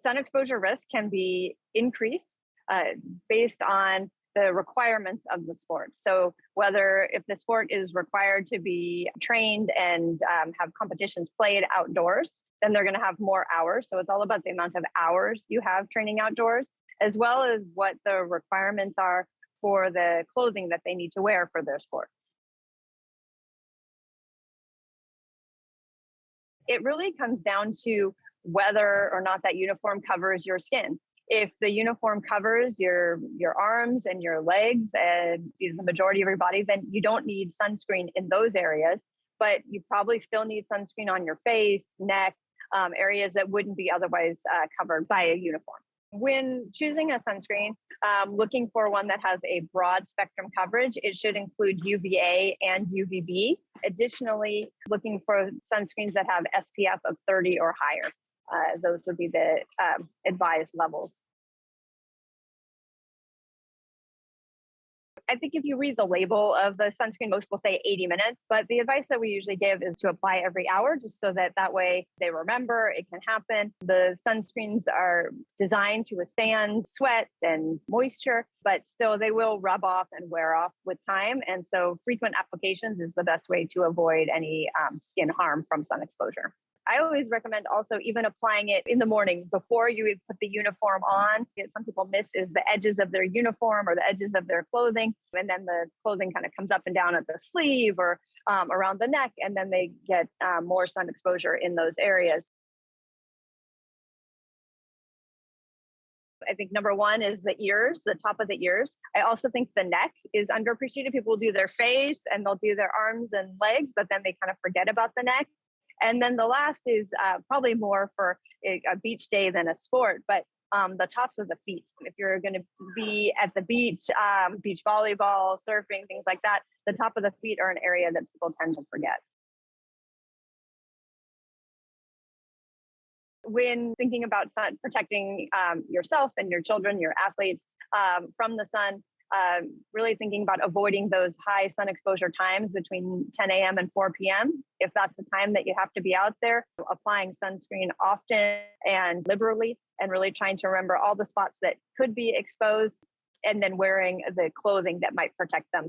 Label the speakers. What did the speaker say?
Speaker 1: Sun exposure risk can be increased based on the requirements of the sport. So whether if the sport is required to be trained and have competitions played outdoors, then they're going to have more hours. So it's all about the amount of hours you have training outdoors, as well as what the requirements are for the clothing that they need to wear for their sport. It really comes down to whether or not that uniform covers your skin. If the uniform covers your arms and your legs and the majority of your body, then you don't need sunscreen in those areas, but you probably still need sunscreen on your face, neck, areas that wouldn't be otherwise covered by a uniform. When choosing a sunscreen, looking for one that has a broad spectrum coverage, it should include UVA and UVB. Additionally, looking for sunscreens that have SPF of 30 or higher. Those would be the advised levels. I think if you read the label of the sunscreen, most will say 80 minutes, but the advice that we usually give is to apply every hour, just so that way they remember it can happen. The sunscreens are designed to withstand sweat and moisture, but still they will rub off and wear off with time. And so frequent applications is the best way to avoid any skin harm from sun exposure. I always recommend also even applying it in the morning before you put the uniform on. Some people miss is the edges of their uniform or the edges of their clothing. And then the clothing kind of comes up and down at the sleeve or around the neck. And then they get more sun exposure in those areas. I think number one is the ears, the top of the ears. I also think the neck is underappreciated. People do their face and they'll do their arms and legs, but then they kind of forget about the neck. And then the last is probably more for a beach day than a sport, but the tops of the feet. If you're going to be at the beach, beach volleyball, surfing, things like that, the top of the feet are an area that people tend to forget. When thinking about sun, protecting yourself and your children, your athletes from the sun, really thinking about avoiding those high sun exposure times between 10 a.m. and 4 p.m. If that's the time that you have to be out there, applying sunscreen often and liberally, and really trying to remember all the spots that could be exposed, and then wearing the clothing that might protect them.